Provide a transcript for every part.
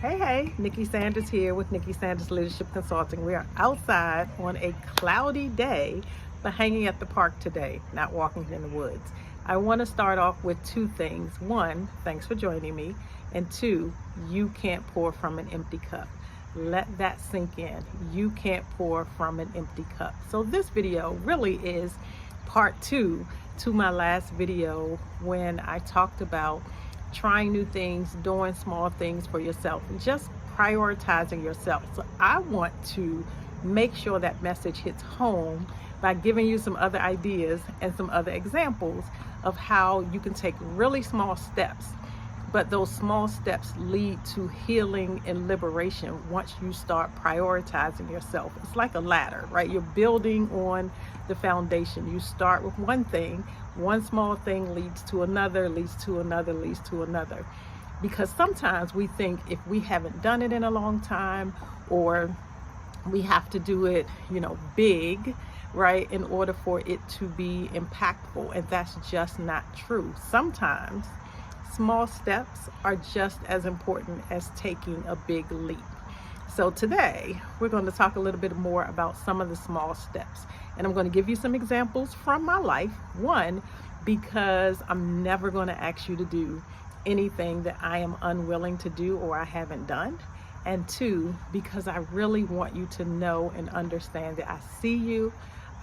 Hey, Nikki Sanders here with Nikki Sanders Leadership Consulting. We are outside on a cloudy day, but hanging at the park today, not walking in the woods. I want to start off with two things. One, thanks for joining me. And two, you can't pour from an empty cup. Let that sink in. You can't pour from an empty cup. So this video really is part two to my last video when I talked about trying new things, doing small things for yourself, and just prioritizing yourself. So I want to make sure that message hits home by giving you some other ideas and some other examples of how you can take really small steps, but those small steps lead to healing and liberation once you start prioritizing yourself. It's like a ladder, right? You're building on the foundation. You start with one thing, one small thing leads to another, leads to another, leads to another. Because sometimes we think if we haven't done it in a long time, or we have to do it, big, right, in order for it to be impactful. And that's just not true. Sometimes small steps are just as important as taking a big leap. So today we're going to talk a little bit more about some of the small steps, and I'm going to give you some examples from my life. One, because I'm never going to ask you to do anything that I am unwilling to do or I haven't done. And two, because I really want you to know and understand that I see you,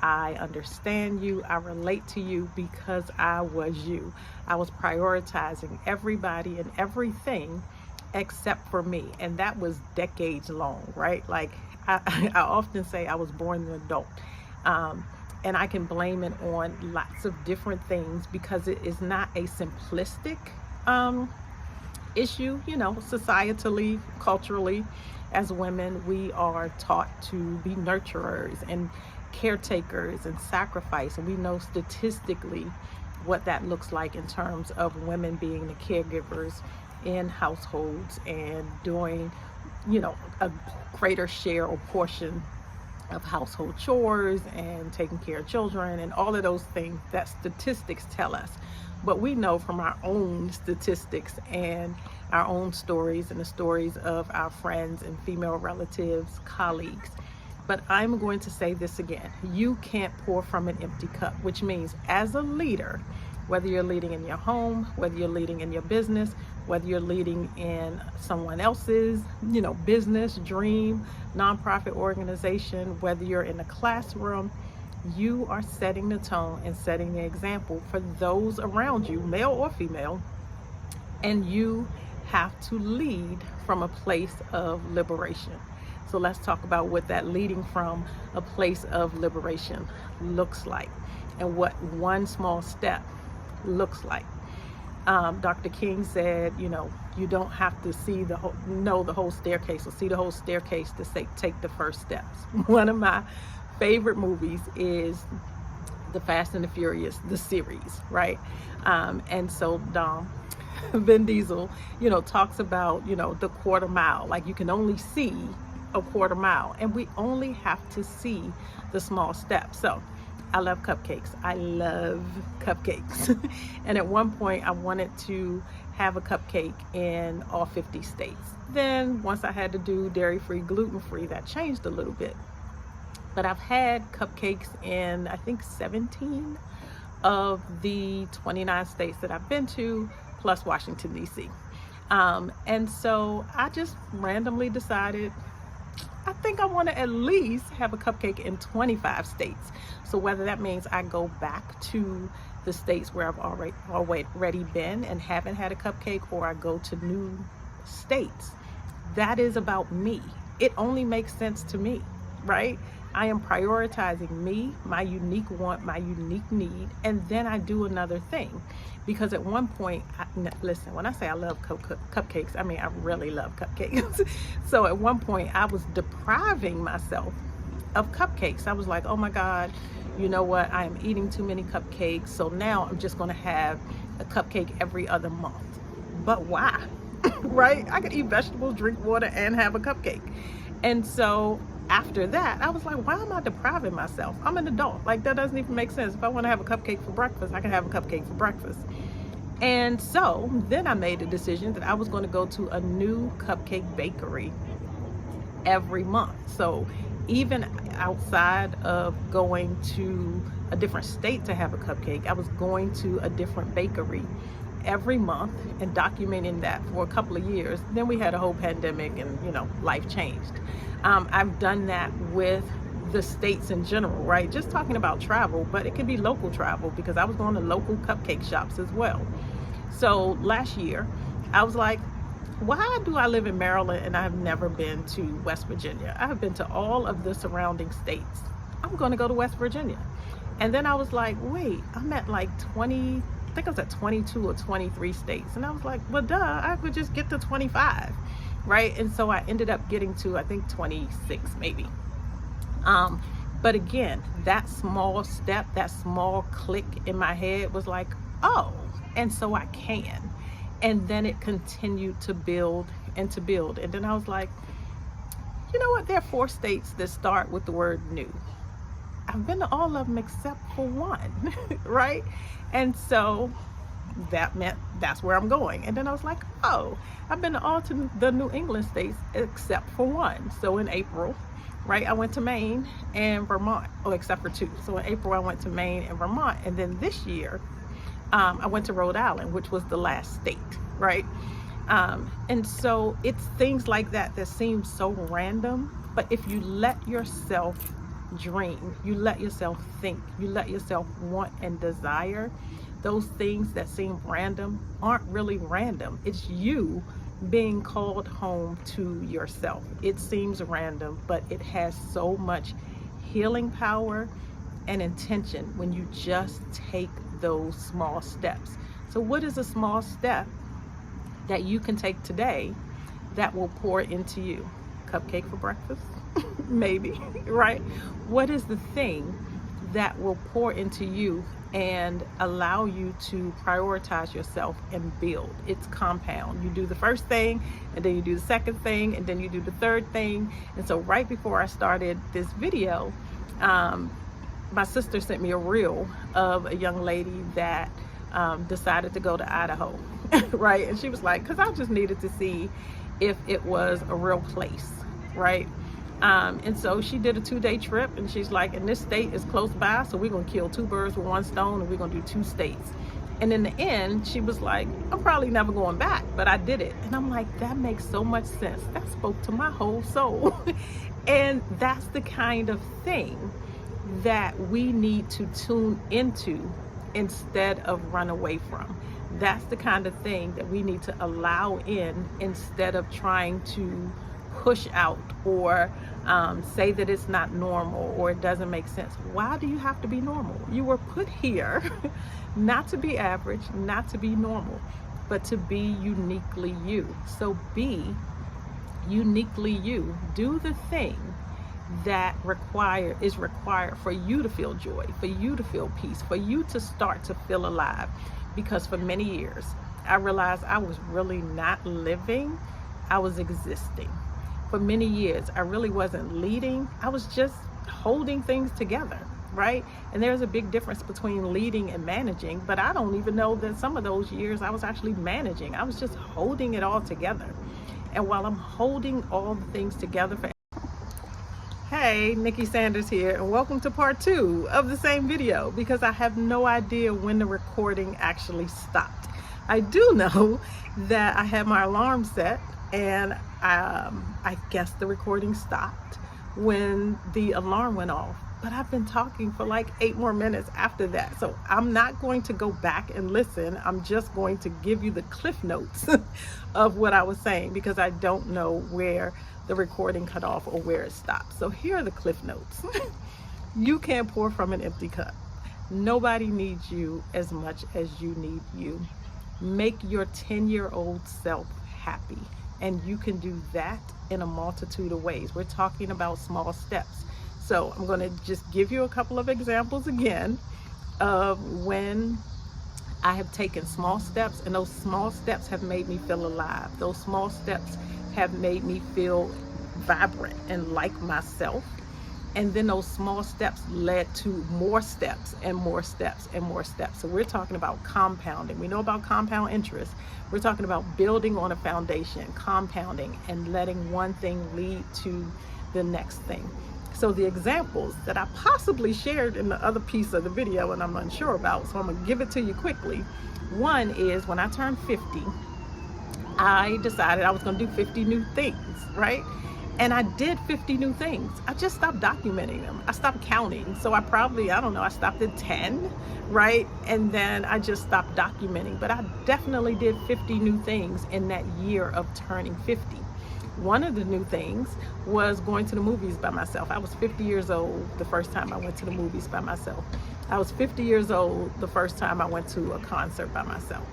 I understand you, I relate to you, because I was you. I was prioritizing everybody and everything except for me. And that was decades long, right? Like I often say I was born an adult. And I can blame it on lots of different things because it is not a simplistic issue. Societally, culturally, as women, we are taught to be nurturers and caretakers and sacrifice. And we know statistically what that looks like in terms of women being the caregivers in households and doing, a greater share or portion of household chores and taking care of children and all of those things that statistics tell us. But we know from our own statistics and our own stories and the stories of our friends and female relatives, colleagues. But I'm going to say this again. You can't pour from an empty cup, which means as a leader, whether you're leading in your home, whether you're leading in your business, whether you're leading in someone else's, business, dream, nonprofit organization, whether you're in a classroom, you are setting the tone and setting the example for those around you, male or female, and you have to lead from a place of liberation. So let's talk about what that leading from a place of liberation looks like and what one small step looks like. Dr. King said, you don't have to see the whole staircase or see the whole staircase to take the first steps. One of my favorite movies is The Fast and the Furious, the series, right? And so Vin Diesel, talks about, the quarter mile, like you can only see a quarter mile, and we only have to see the small steps. So I love cupcakes. I love cupcakes. And at one point I wanted to have a cupcake in all 50 states. Then once I had to do dairy-free, gluten-free, that changed a little bit. But I've had cupcakes in, I think, 17 of the 29 states that I've been to, plus Washington, D.C. And so I just randomly decided, I think I want to at least have a cupcake in 25 states. So whether that means I go back to the states where I've already been and haven't had a cupcake, or I go to new states, that is about me. It only makes sense to me, right? I am prioritizing me, my unique want, my unique need, and then I do another thing. Because at one point, listen, when I say I love cupcakes, I mean I really love cupcakes. So at one point, I was depriving myself of cupcakes. I was like, oh my God, you know what? I am eating too many cupcakes. So now I'm just going to have a cupcake every other month. But why? Right? I could eat vegetables, drink water, and have a cupcake. And so after that, I was like, why am I depriving myself? I'm an adult. Like, that doesn't even make sense. If I want to have a cupcake for breakfast, I can have a cupcake for breakfast. And so then I made a decision that I was going to go to a new cupcake bakery every month. So even outside of going to a different state to have a cupcake, I was going to a different bakery every month and documenting that for a couple of years. Then we had a whole pandemic and, life changed. I've done that with the states in general, right? Just talking about travel, but it could be local travel because I was going to local cupcake shops as well. So last year, I was like, why do I live in Maryland and I have never been to West Virginia? I have been to all of the surrounding states. I'm going to go to West Virginia. And then I was like, wait, I'm at like 20, I think I was at 22 or 23 states. And I was like, well, duh, I could just get to 25, right? And so I ended up getting to, I think, 26 maybe. But again, that small step, that small click in my head was like, oh, and so I can. And then it continued to build and to build. And then I was like, you know what? There are 4 states that start with the word new. I've been to all of them except for one, right? And so that meant that's where I'm going. And then I was like, oh, I've been to all to the New England states except for one. So in April, right, I went to Maine and Vermont, except for 2. So in April, I went to Maine and Vermont. And then this year, I went to Rhode Island, which was the last state, right? And so it's things like that that seem so random, but if you let yourself dream, you let yourself think, you let yourself want and desire, those things that seem random aren't really random. It's you being called home to yourself. It seems random, but it has so much healing power and intention when you just take those small steps. So what is a small step that you can take today that will pour into you? Cupcake for breakfast? Maybe, right? What is the thing that will pour into you and allow you to prioritize yourself and build? It's compound. You do the first thing, and then you do the second thing, and then you do the third thing. And so right before I started this video, my sister sent me a reel of a young lady that decided to go to Idaho, right? And she was like, because I just needed to see if it was a real place, right? And so she did a 2-day trip, and she's like, and this state is close by, so we're going to kill 2 birds with 1 stone, and we're going to do 2 states. And in the end, she was like, I'm probably never going back, but I did it. And I'm like, that makes so much sense. That spoke to my whole soul. And that's the kind of thing that we need to tune into instead of run away from. That's the kind of thing that we need to allow in instead of trying to push out or say that it's not normal or it doesn't make sense. Why do you have to be normal? You were put here not to be average, not to be normal, but to be uniquely you. So be uniquely you. Do the thing that is required for you to feel joy, for you to feel peace, for you to start to feel alive. Because for many years, I realized I was really not living, I was existing. For many years, I really wasn't leading, I was just holding things together, right? And there's a big difference between leading and managing, but I don't even know that some of those years I was actually managing. I was just holding it all together. And while I'm holding all the things together for Hey, Nikki Sanders here, and welcome to part 2 of the same video, because I have no idea when the recording actually stopped. I do know that I had my alarm set, and I guess the recording stopped when the alarm went off. But I've been talking for like 8 more minutes after that. So I'm not going to go back and listen. I'm just going to give you the cliff notes of what I was saying, because I don't know where the recording cut off or where it stopped. So here are the cliff notes. You can't pour from an empty cup. Nobody needs you as much as you need you. Make your 10-year-old self happy. And you can do that in a multitude of ways. We're talking about small steps. So I'm going to just give you a couple of examples again of when I have taken small steps, and those small steps have made me feel alive. Those small steps have made me feel vibrant and like myself. And then those small steps led to more steps and more steps and more steps. So we're talking about compounding. We know about compound interest. We're talking about building on a foundation, compounding, and letting one thing lead to the next thing. So the examples that I possibly shared in the other piece of the video and I'm unsure about, so I'm gonna give it to you quickly. One is when I turned 50, I decided I was gonna do 50 new things, right? And I did 50 new things. I just stopped documenting them. I stopped counting. So I stopped at 10, right? And then I just stopped documenting. But I definitely did 50 new things in that year of turning 50. One of the new things was going to the movies by myself. I was 50 years old the first time I went to the movies by myself. I was 50 years old the first time I went to a concert by myself.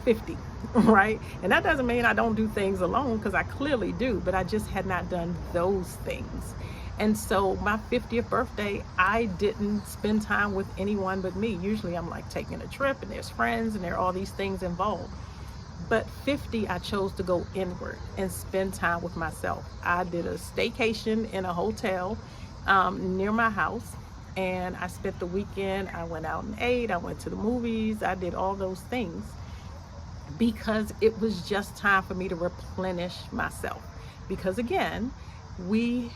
50, right? And that doesn't mean I don't do things alone, because I clearly do, but I just had not done those things. And so my 50th birthday, I didn't spend time with anyone but me. Usually I'm like taking a trip and there's friends and there are all these things involved. But 50, I chose to go inward and spend time with myself. I did a staycation in a hotel near my house, and I spent the weekend. I went out and ate, I went to the movies, I did all those things, because it was just time for me to replenish myself. Because again, we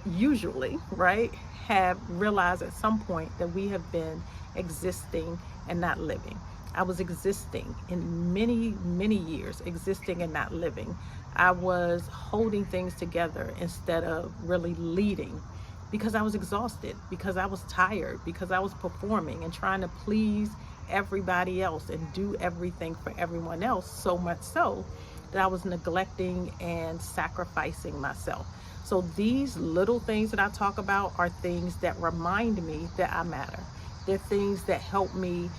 usually, right, have realized at some point that we have been existing and not living. I was existing in many years, existing and not living. I was holding things together instead of really leading, because I was exhausted, because I was tired, because I was performing and trying to please everybody else and do everything for everyone else, so much so that I was neglecting and sacrificing myself. So these little things that I talk about are things that remind me that I matter. They're things that help me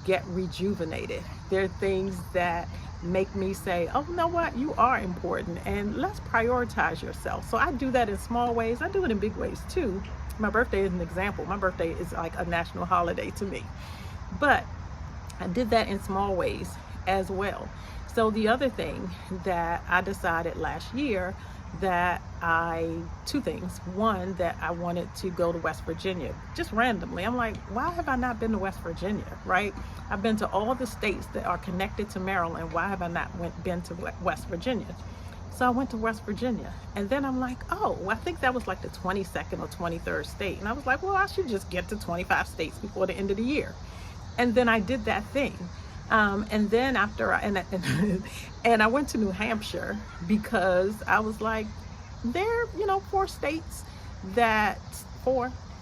get rejuvenated. They're things that make me say, oh, you know what, you are important, and let's prioritize yourself. So I do that in small ways. I do it in big ways too. My birthday is an example. My birthday is like a national holiday to me. But I did that in small ways as well. So the other thing that I decided last year, two things. One, that I wanted to go to West Virginia, just randomly. I'm like, why have I not been to West Virginia, right? I've been to all the states that are connected to Maryland. Why have I not been to West Virginia? So I went to West Virginia, and then I'm like, oh, I think that was like the 22nd or 23rd state. And I was like, well, I should just get to 25 states before the end of the year. And then I did that thing. And then after I went to New Hampshire, because I was like, there, 4 states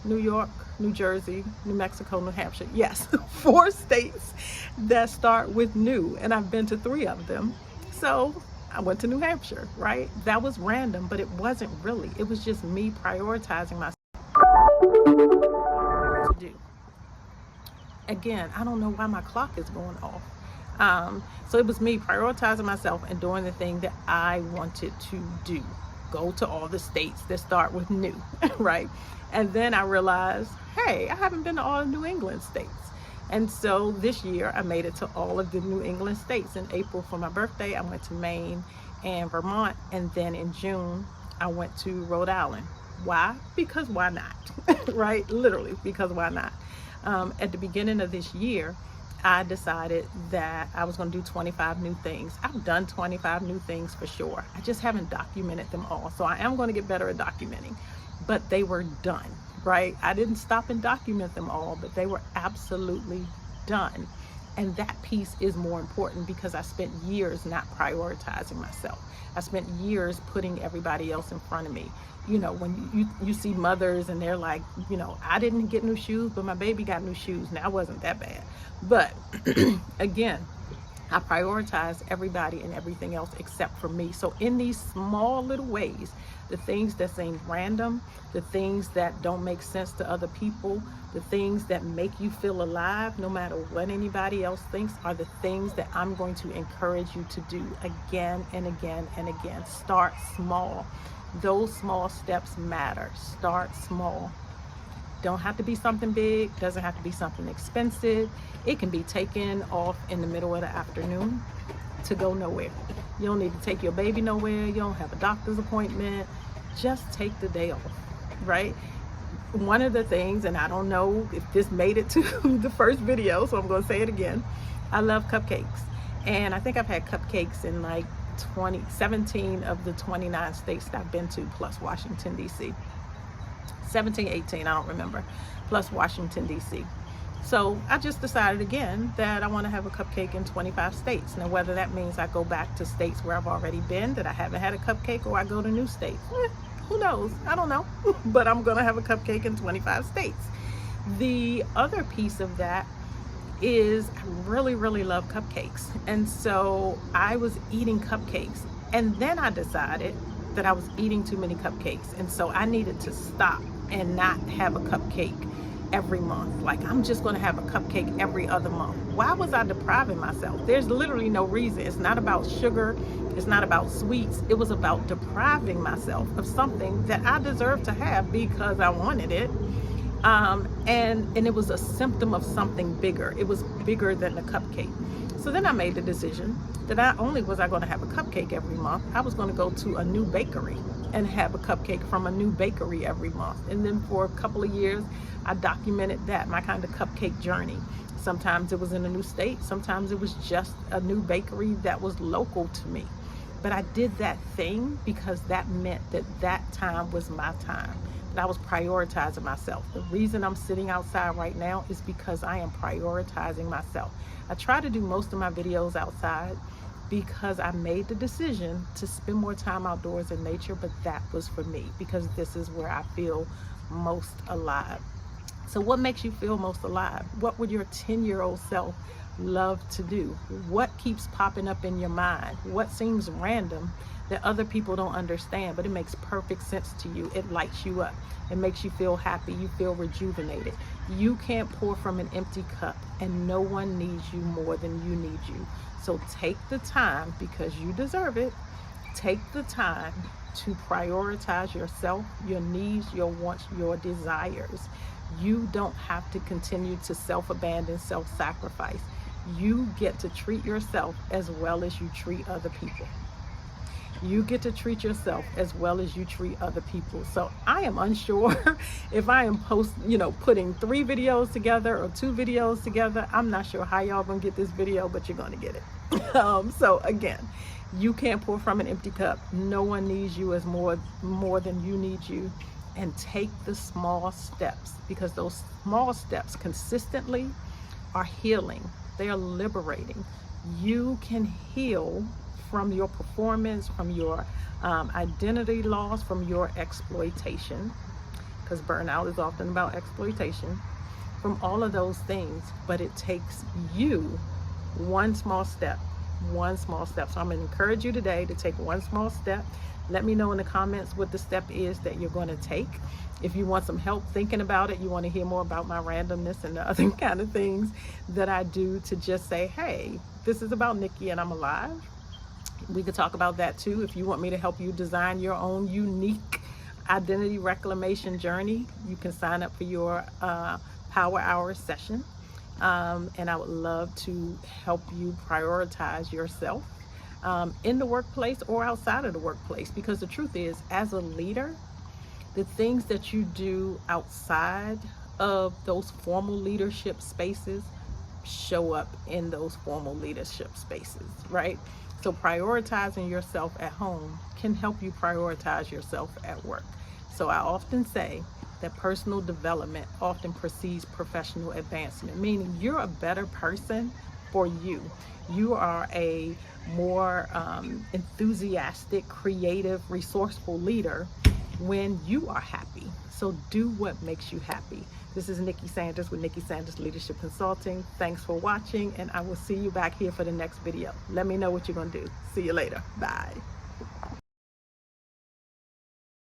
New York, New Jersey, New Mexico, New Hampshire. Yes, 4 states that start with new, and I've been to 3 of them. So I went to New Hampshire, right? That was random, but it wasn't really. It was just me prioritizing myself to do. Again, I don't know why my clock is going off. So it was me prioritizing myself and doing the thing that I wanted to do. Go to all the states that start with new, right? And then I realized, hey, I haven't been to all the New England states. And so this year I made it to all of the New England states. In April for my birthday, I went to Maine and Vermont. And then in June, I went to Rhode Island. Why? Because why not, right? Literally, because why not? At the beginning of this year, I decided that I was going to do 25 new things. I've done 25 new things for sure. I just haven't documented them all. So I am going to get better at documenting, but they were done, right? I didn't stop and document them all, but they were absolutely done. And that piece is more important, because I spent years not prioritizing myself. I spent years putting everybody else in front of me. When you see mothers and they're like, I didn't get new shoes, but my baby got new shoes. Now, it wasn't that bad. But again, I prioritize everybody and everything else except for me. So in these small little ways, the things that seem random, the things that don't make sense to other people, the things that make you feel alive, no matter what anybody else thinks, are the things that I'm going to encourage you to do again and again and again. Start small. Those small steps matter. Start small. Don't have to be something big, doesn't have to be something expensive. It can be taken off in the middle of the afternoon to go nowhere. You don't need to take your baby nowhere. You don't have a doctor's appointment. Just take the day off, right? one of the things, and I don't know if this made it to the first video, so I'm going to say it again. I love cupcakes. And I think I've had cupcakes in like 17 of the 29 states that I've been to, plus Washington, D.C. 17, 18, I don't remember, plus Washington, D.C. So I just decided again that I want to have a cupcake in 25 states. Now, whether that means I go back to states where I've already been that I haven't had a cupcake, or I go to new states, who knows? I don't know. But I'm going to have a cupcake in 25 states. The other piece of that is I really, really love cupcakes. And so I was eating cupcakes, and then I decided that I was eating too many cupcakes. And so I needed to stop and not have a cupcake every month. Like, I'm just going to have a cupcake every other month. Why was I depriving myself? There's literally no reason. It's not about sugar. It's not about sweets. It was about depriving myself of something that I deserved to have because I wanted it. And it was a symptom of something bigger. It was bigger than the cupcake. So then I made the decision that not only was I going to have a cupcake every month, I was going to go to a new bakery and have a cupcake from a new bakery every month. And then for a couple of years, I documented that, my kind of cupcake journey. Sometimes it was in a new state. Sometimes it was just a new bakery that was local to me. But I did that thing because that meant that that time was my time. That I was prioritizing myself. The reason I'm sitting outside right now is because I am prioritizing myself. I try to do most of my videos outside because I made the decision to spend more time outdoors in nature, but that was for me because this is where I feel most alive. So what makes you feel most alive? What would your 10-year-old self love to do? What keeps popping up in your mind? What seems random that other people don't understand, but it makes perfect sense to you? It lights you up. It makes you feel happy. You feel rejuvenated. You can't pour from an empty cup, and no one needs you more than you need you. So take the time, because you deserve it. Take the time to prioritize yourself, your needs, your wants, your desires. You don't have to continue to self-abandon, self-sacrifice. You get to treat yourself as well as you treat other people. You get to treat yourself as well as you treat other people. So I am unsure if I am putting 3 videos together or 2 videos together. I'm not sure how y'all gonna get this video, but you're gonna get it. So again, you can't pour from an empty cup. No one needs you as more than you need you. And take the small steps, because those small steps consistently are healing. They are liberating. You can heal from your performance, from your identity loss, from your exploitation, because burnout is often about exploitation, from all of those things. But it takes you one small step. So I'm going to encourage you today to take one small step. Let me know in the comments what the step is that you're going to take. If you want some help thinking about it, you want to hear more about my randomness and the other kind of things that I do to just say, hey, this is about Nikki and I'm alive. We could talk about that too. If you want me to help you design your own unique identity reclamation journey, you can sign up for your Power Hour session. And I would love to help you prioritize yourself in the workplace or outside of the workplace. Because the truth is, as a leader, the things that you do outside of those formal leadership spaces show up in those formal leadership spaces, right? So prioritizing yourself at home can help you prioritize yourself at work. So I often say that personal development often precedes professional advancement, meaning you're a better person for you. You are a more enthusiastic, creative, resourceful leader when you are happy. So do what makes you happy. This is Nikki Sanders with Nikki Sanders Leadership Consulting. Thanks for watching, and I will see you back here for the next video. Let me know what you're going to do. See you later. Bye.